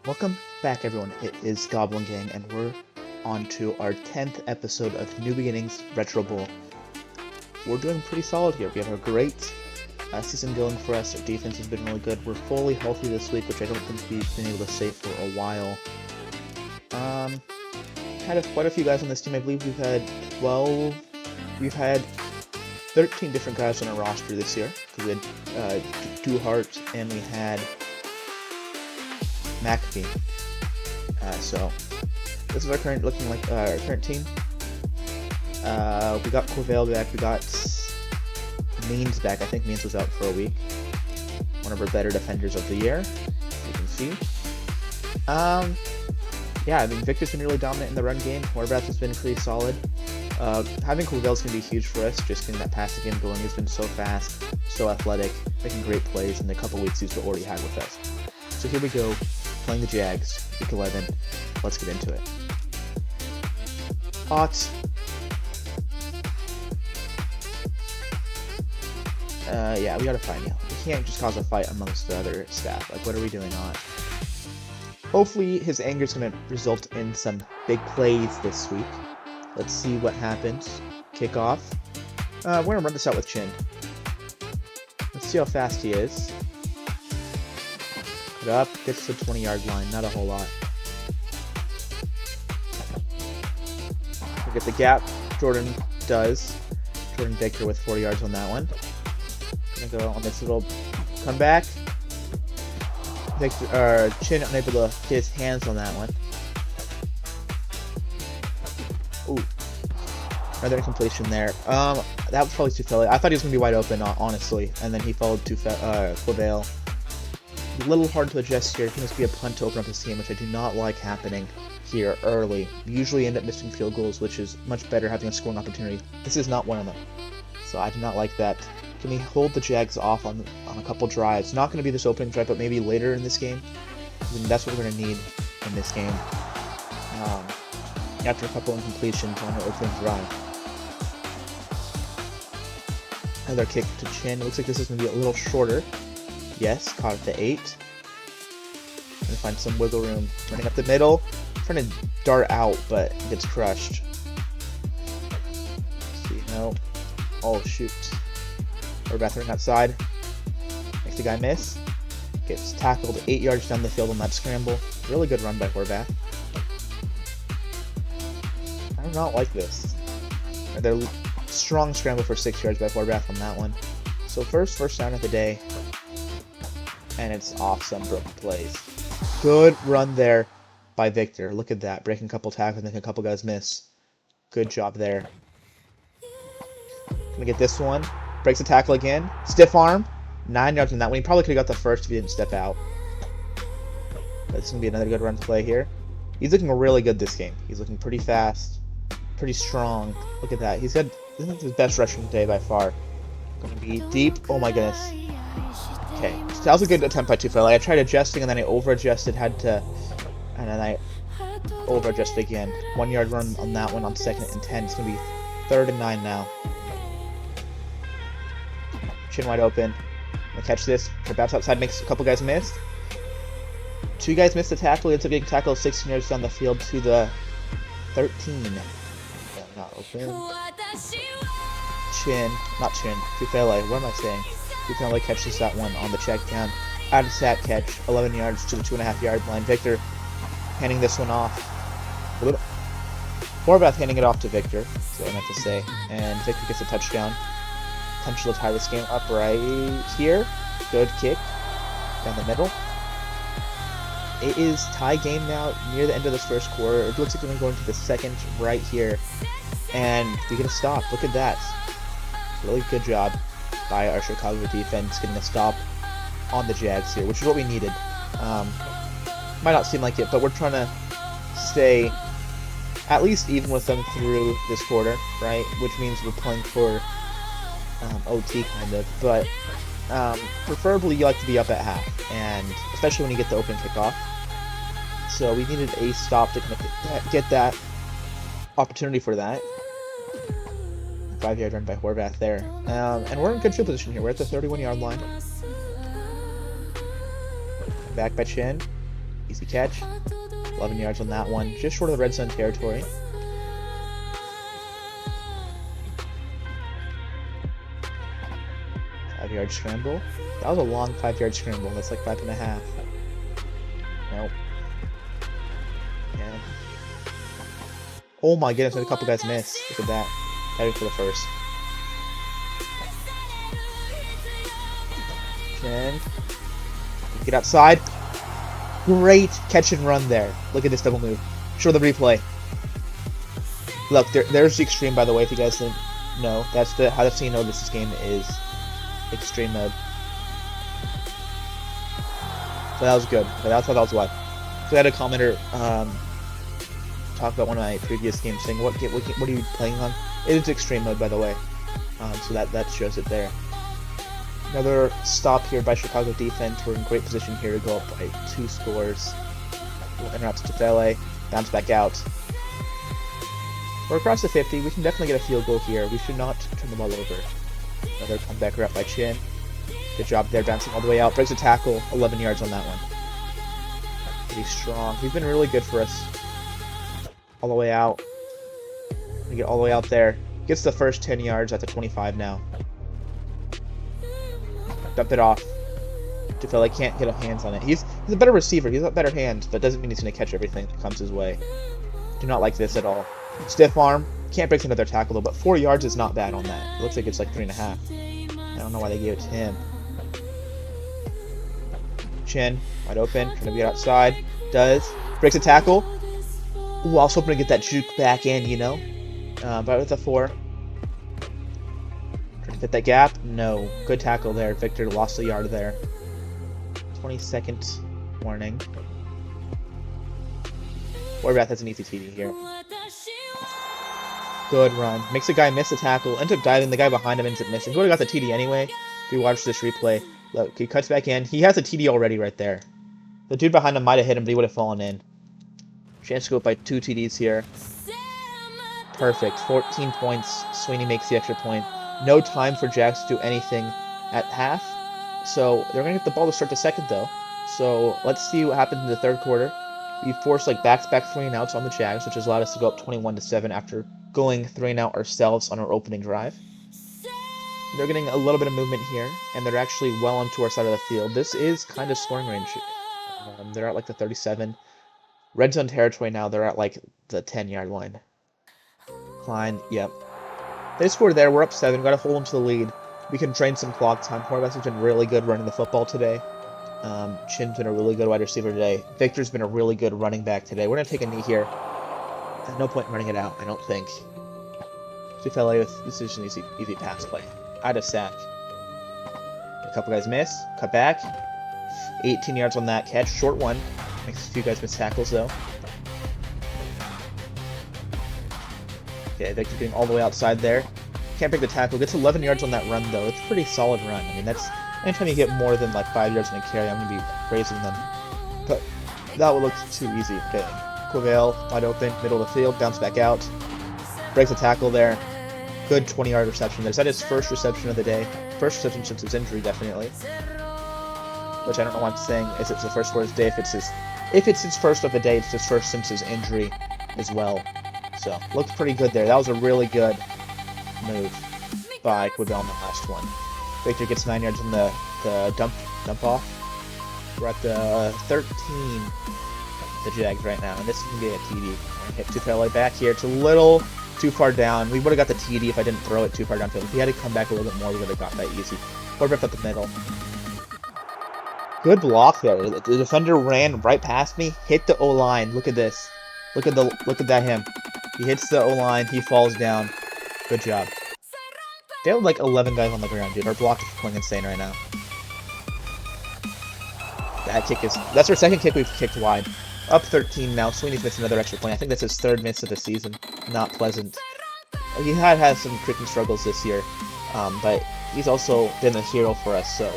Welcome back, everyone. It is Goblin Gang, and we're on to our 10th episode of New Beginnings Retro Bowl. We're doing pretty solid here. We have a great season going for us. Our defense has been really good. We're fully healthy this week, which I don't think we've been able to say for a while. Had quite a few guys on this team. I believe we've had 12. We've had 13 different guys on our roster this year. We had Duhart and we had McAfee. So this is our current our current team. We got Corvale back. We got Means back. I think Means was out for a week. One of our better defenders of the year, as you can see. Yeah, I mean Victor's been really dominant in the run game. Horvath has been pretty solid. Having Corvale's gonna be huge for us. Just getting that passing game going. He's been so fast, so athletic, making great plays in the couple weeks he's already had with us. So here we go. Playing the Jags, week 11. Let's get into it. Hot. Yeah, we gotta fight now. We can't just cause a fight amongst the other staff. Like, what are we doing on? Hopefully, his anger is gonna result in some big plays this week. Let's see what happens. Kickoff. We're gonna run this out with Chinn. Let's see how fast he is. Put up, gets to the 20-yard line, not a whole lot. We get the gap. Jordan does. Jordan Victor with 40 yards on that one. Gonna go on this little comeback. Victor, Chinn unable to get his hands on that one. Ooh. Another incompletion there. That was probably Tufele. I thought he was gonna be wide open, honestly, and then he followed Corvale. A little hard to adjust here. It must be a punt to open up this game, which I do not like happening here early. We usually end up missing field goals, which is much better having a scoring opportunity. This is not one of them, so I do not like that. Can we hold the Jags off on a couple drives? Not going to be this opening drive, but maybe later in this game. I mean, that's what we're going to need in this game. After a couple incompletions on our opening drive. Another kick to Chinn. Looks like this is going to be a little shorter. Yes, caught at the 8. Gonna find some wiggle room. Running up the middle. Trying to dart out, but gets crushed. Let's see, no. Oh, shoot. Horvath running outside. Makes the guy miss. Gets tackled 8 yards down the field on that scramble. Really good run by Horvath. I do not like this. Another strong scramble for 6 yards by Horvath on that one. So first down of the day. And it's off some broken plays. Good run there by Victor. Look at that. Breaking a couple tackles, making a couple guys miss. Good job there. Gonna get this one. Breaks a tackle again. Stiff arm. 9 yards on that one. He probably could have got the first if he didn't step out. But this is gonna be another good run play here. He's looking really good this game. He's looking pretty fast. Pretty strong. Look at that. This is his best rushing day by far. Gonna be deep. Oh my goodness. Okay, so that was a good attempt by Tufele. I tried adjusting and then I over-adjusted, and then I over-adjusted again. 1 yard run on that one on 2nd and 10. It's going to be 3rd and 9 now. Chinn wide open. I'm gonna catch this. Bounce outside, makes a couple guys miss. 2 guys missed the tackle. He ends up getting tackled 16 yards down the field to the 13. Not open. Tufele. What am I saying? You can only catch that one on the check down. Out of sack catch, 11 yards to the 2.5-yard line. Victor handing this one off. Horvath handing it off to Victor, that's what I meant to say. And Victor gets a touchdown. Potential to tie this game up right here. Good kick down the middle. It is tie game now near the end of this first quarter. It looks like we're going to the second right here. And we get a stop. Look at that. Really good job by our Chicago defense getting a stop on the Jags here, which is what we needed. Might not seem like it, but we're trying to stay at least even with them through this quarter, right? Which means we're playing for OT kind of, but preferably you like to be up at half, and especially when you get the open kickoff. So we needed a stop to kind of get that opportunity for that. 5-yard run by Horvath there. And we're in good field position here. We're at the 31-yard line. Back by Chinn. Easy catch. 11 yards on that one. Just short of the red zone territory. Five-yard scramble. That was a long 5-yard scramble. That's like 5.5. Nope. Yeah. Oh my goodness, a couple guys missed. Look at that. Headed for the first. Chinn. Get outside. Great catch and run there. Look at this double move. Show the replay. Look, there's the extreme, by the way, if you guys didn't know. That's how you know this game is extreme mode. So that was good. But that's how that was what. So I had a commenter talk about one of my previous games saying, what are you playing on? It is extreme mode, by the way. So that shows it there. Another stop here by Chicago defense. We're in great position here to go up by 2 scores. We'll interrupt to Tufele. Bounce back out. We're across the 50. We can definitely get a field goal here. We should not turn the ball over. Another comeback route by Chinn. Good job there, bouncing all the way out. Breaks a tackle. 11 yards on that one. Pretty strong. He's been really good for us. All the way out. We get all the way out there. Gets the first 10 yards at the 25 now. Dump it off. Tufele can't get hands on it. He's a better receiver. He's got better hands, but doesn't mean he's going to catch everything that comes his way. Do not like this at all. Stiff arm. Can't break another tackle, though, but 4 yards is not bad on that. It looks like it's like 3.5. I don't know why they gave it to him. Chinn, wide open. Trying to get outside. Does. Breaks a tackle. Ooh, I was hoping to get that juke back in, you know. But with a 4. Trying to fit that gap. No. Good tackle there. Victor lost a yard there. 20-second warning. Horvath has an easy TD here. Good run. Makes a guy miss a tackle. Ends up diving. The guy behind him ends up missing. He would have got the TD anyway. If you watch this replay. Look, he cuts back in. He has a TD already right there. The dude behind him might have hit him, but he would have fallen in. Chance to go up by 2 TDs here. Perfect. 14 points. Sweeney makes the extra point. No time for Jags to do anything at half. So they're going to get the ball to start the second, though. So let's see what happens in the third quarter. We forced like back-to-back 3-and-outs on the Jags, which has allowed us to go up 21-7 after going 3-and-out ourselves on our opening drive. They're getting a little bit of movement here, and they're actually well onto our side of the field. This is kind of scoring range. They're at like the 37. Red zone territory now. They're at like the 10-yard line. Klein, yep. They scored there. We're up 7. Got to hold them to the lead. We can drain some clock time. Horvath has been really good running the football today. Chinn's been a really good wide receiver today. Victor's been a really good running back today. We're going to take a knee here. There's no point in running it out, I don't think. Tufele with this is an easy pass play. Out of sack. A couple guys miss. Cut back. 18 yards on that catch. Short one. Makes a few guys miss tackles, though. Okay, Victor getting all the way outside there. Can't break the tackle. Gets 11 yards on that run, though. It's a pretty solid run. I mean, that's... Anytime you get more than like 5 yards on a carry, I'm going to be praising them. But that would look too easy. Okay. Quavale, wide open, middle of the field, bounce back out. Breaks a tackle there. Good 20-yard reception there. Is that his first reception of the day? First reception since his injury, definitely. Which I don't know why I'm saying is it's the first for his day. If it's his first of the day, it's his first since his injury as well. So, looks pretty good there. That was a really good move by Quavale on the last one. Victor gets 9 yards on the dump off. We're at the 13, the Jags right now, and this is going to be a TD. Hit Tufele back here. It's a little too far down. We would have got the TD if I didn't throw it too far downfield. If he had to come back a little bit more, we would have got that easy. Horvath up the middle. Good block there. The defender ran right past me, hit the O-line. Look at this. Look at that him. He hits the O-line. He falls down. Good job. They have like 11 guys on the ground, dude. Our block is going insane right now. That kick is... That's our second kick we've kicked wide. Up 13 now. Sweeney's missed another extra point. I think that's his 3rd miss of the season. Not pleasant. He had some kicking struggles this year. But he's also been a hero for us, so...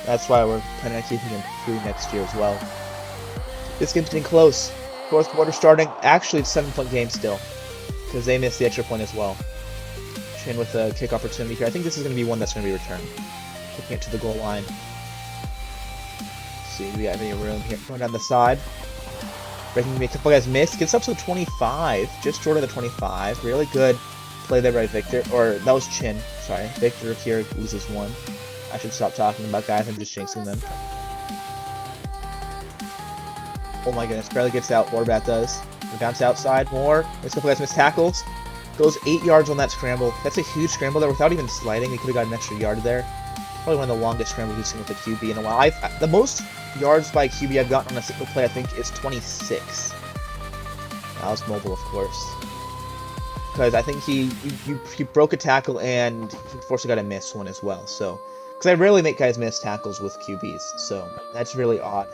That's why we're planning on keeping him through next year as well. This game's getting close. 4th quarter starting. Actually, it's a 7-point game still. Because they missed the extra point as well. Chinn with a kick opportunity here. I think this is going to be one that's going to be returned. Kicking it to the goal line. Let's see, do we have any room here? Going down the side. Breaking me, a couple guys missed. Gets up to the 25, just short of the 25. Really good play there by Victor, or that was Chinn. Sorry, Victor here loses one. I should stop talking about guys. I'm just jinxing them. Oh my goodness, barely gets out. Horvath does. Bounce outside more. There's a couple guys missed tackles. Goes 8 yards on that scramble. That's a huge scramble there without even sliding. He could have got an extra yard there. Probably one of the longest scrambles we've seen with a QB in a while. The most yards by QB I've gotten on a single play, I think, is 26. That was mobile, of course. Because I think he broke a tackle and he forced a guy to miss one as well. So, because I rarely make guys miss tackles with QBs, so that's really odd.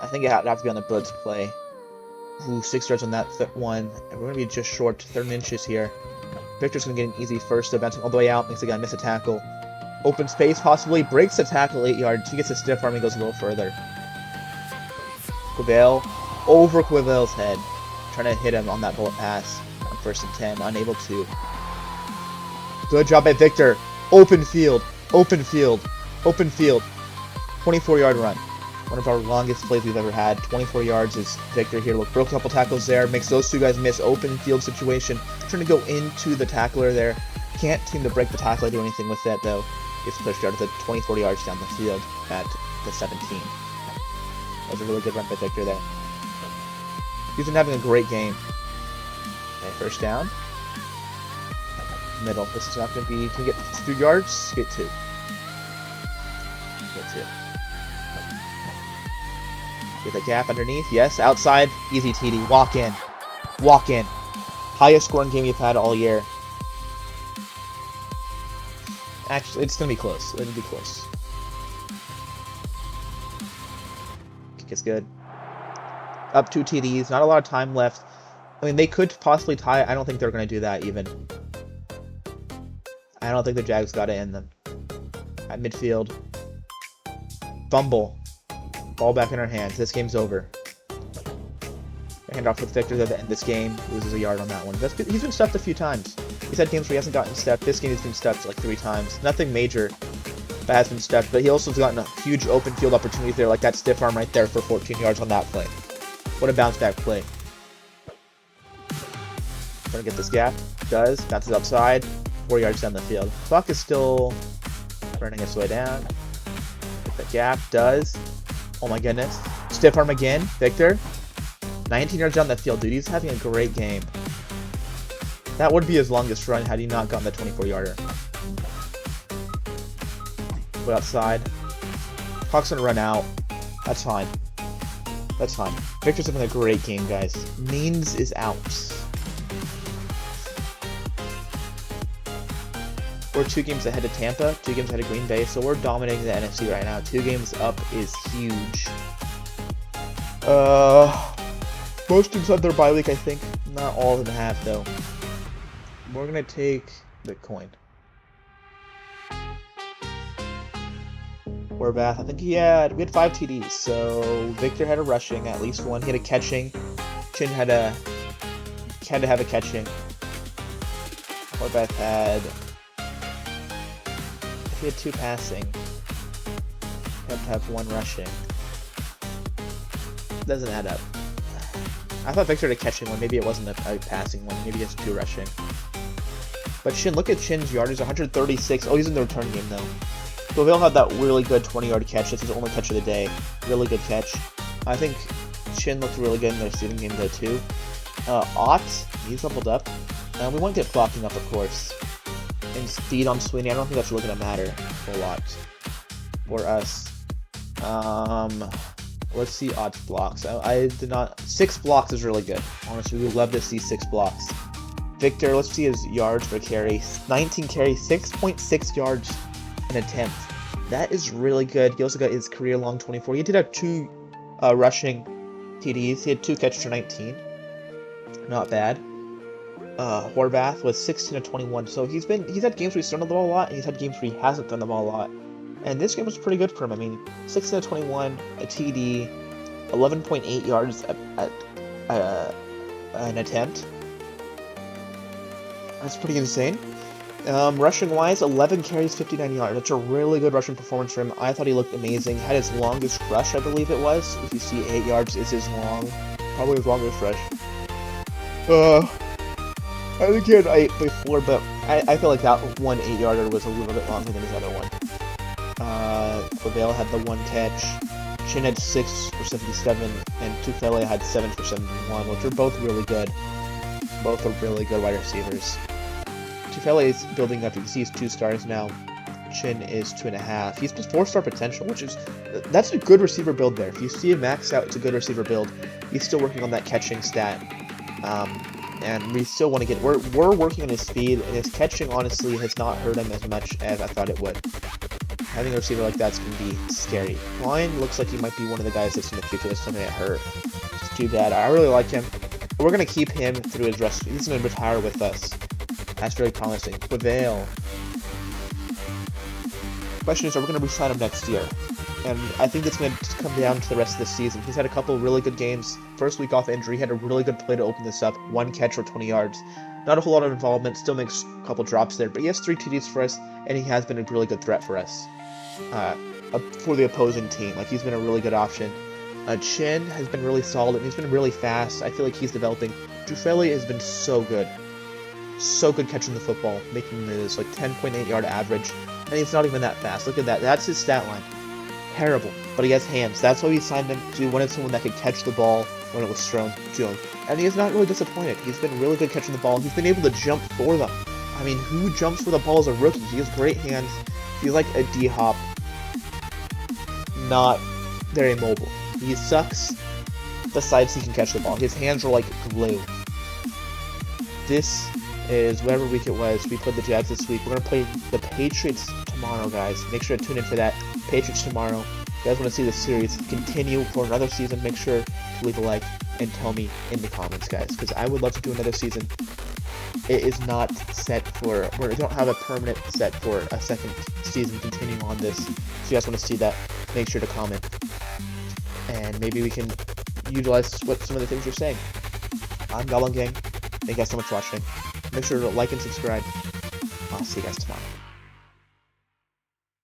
I think it would have to be on the blitz play. Ooh, 6 yards on that one. And we're going to be just short 3rd inches here. Victor's going to get an easy first, bouncing all the way out. Makes the guy miss a tackle. Open space, possibly. Breaks the tackle 8 yards. He gets a stiff arm and goes a little further. Quivale over Quivale's head. Trying to hit him on that bullet pass on 1st and 10. Unable to. Good job by Victor. Open field. Open field. Open field. 24-yard run. One of our longest plays we've ever had. 24 yards is Victor here. Look, broke a couple tackles there. Makes those two guys miss. Open field situation. Trying to go into the tackler there. Can't seem to break the tackle or do anything with that, though. Gets pushed out of the 24 yards down the field at the 17. That was a really good run by Victor there. He's been having a great game. Okay, first down. Middle. This is not going to be... Can we get 3 yards? Get 2. Get 2. Get the gap underneath. Yes, outside. Easy TD. Walk in. Walk in. Highest scoring game you've had all year. Actually, it's going to be close. It'll be close. Kick is good. Up 2 TDs. Not a lot of time left. I mean, they could possibly tie. I don't think they're going to do that even. I don't think the Jags got it in them. At midfield. Fumble. Ball back in our hands. This game's over. Hand off with Victor at the end of this game. Loses a yard on that one. He's been stuffed a few times. He's had games where he hasn't gotten stuffed. This game he's been stuffed like 3 times. Nothing major, but has been stuffed. But he also has gotten a huge open field opportunity there, like that stiff arm right there for 14 yards on that play. What a bounce back play. Trying to get this gap. Does. Bounces upside. 4 yards down the field. Clock is still burning its way down. Get the gap. Does. Oh my goodness. Stiff arm again. Victor. 19 yards down the field. Dude, he's having a great game. That would be his longest run had he not gotten the 24-yarder. Put outside. Clock's gonna run out. That's fine. That's fine. Victor's having a great game, guys. Means is out. We're 2 games ahead of Tampa, 2 games ahead of Green Bay, so we're dominating the NFC right now. 2 games up is huge. Most teams have their bye week, I think. Not all of them have, though. We're gonna take Bitcoin. Horvath, I think we had 5 TDs, so Victor had a rushing, at least 1. He had a catching. Chinn had to have a catching. Horvath had... If he had 2 passing, he had to have 1 rushing. Doesn't add up. I thought Victor had a catching one. Maybe it wasn't a passing one. Maybe just 2 rushing. But Chinn, look at Chinn's yardage, 136. Oh, he's in the return game, though. Quivale had that really good 20-yard catch. That's his only catch of the day. Really good catch. I think Chinn looked really good in the receiving game, though, too. Ott, he's leveled up. We won't get blocking up, of course. And speed on Sweeney, I don't think that's really going to matter a whole lot for us. Let's see Ott's blocks. I did not... 6 blocks is really good. Honestly, we would love to see 6 blocks. Victor, let's see his yards per carry. 19 carries, 6.6 yards an attempt. That is really good. He also got his career-long 24. He did have 2 rushing TDs. He had 2 catches for 19. Not bad. Horvath was 16 to 21. So he's had games where he's thrown the ball a lot, and he's had games where he hasn't thrown the ball a lot. And this game was pretty good for him. I mean, 16 to 21, a TD, 11.8 yards at an attempt. That's pretty insane. Rushing-wise, 11 carries, 59 yards. That's a really good rushing performance for him. I thought he looked amazing. Had his longest rush, I believe it was. If you see 8 yards is his long. Probably his longest rush. I think he had 8 before, but I feel like that one 8-yarder was a little bit longer than his other one. Tufele had the 1 catch. Chinn had 6 for 77, and Tufele had 7 for 71, which are both really good. Both are really good wide receivers. Tufele is building up. You can see he's 2 stars now. Chinn is 2.5. He's just 4-star potential, that's a good receiver build there. If you see him max out, it's a good receiver build. He's still working on that catching stat. And we still want to get, we're working on his speed, and his catching, honestly, has not hurt him as much as I thought it would. Having a receiver like that's going to be scary. Klein looks like he might be one of the guys that's in the future that's going to get hurt. It's too bad. I really like him. We're going to keep him through his rest. He's going to retire with us. That's very promising. Tufele. Question is, are we going to re-sign him next year? And I think it's going to come down to the rest of the season. He's had a couple of really good games. First week off injury, he had a really good play to open this up. 1 catch for 20 yards. Not a whole lot of involvement, still makes a couple drops there, but he has 3 TDs for us, and he has been a really good threat for us. For the opposing team. Like, he's been a really good option. Chinn has been really solid, and he's been really fast. I feel like he's developing. Tufele has been so good. So good catching the football, making this like 10.8 yard average, and he's not even that fast. Look at that. That's his stat line. Terrible, but he has hands. That's why we signed him, because we wanted someone that could catch the ball when it was thrown to him. And he is not really disappointed. He's been really good catching the ball. He's been able to jump for them. I mean, who jumps for the ball as a rookie? He has great hands. He's like a D-hop. Not very mobile. He sucks, besides he can catch the ball. His hands are like glue. This is whatever week it was. We played the Jags this week. We're going to play the Patriots tomorrow, guys. Make sure to tune in for that. Patriots tomorrow. If you guys want to see this series continue for another season, make sure to leave a like and tell me in the comments, guys, because I would love to do another season. It is not set for, we don't have a permanent set for a second season continuing on this. So if you guys want to see that, make sure to comment. And maybe we can utilize what some of the things you're saying. I'm Goblin Gang. Thank you guys so much for watching. Make sure to like and subscribe. I'll see you guys tomorrow.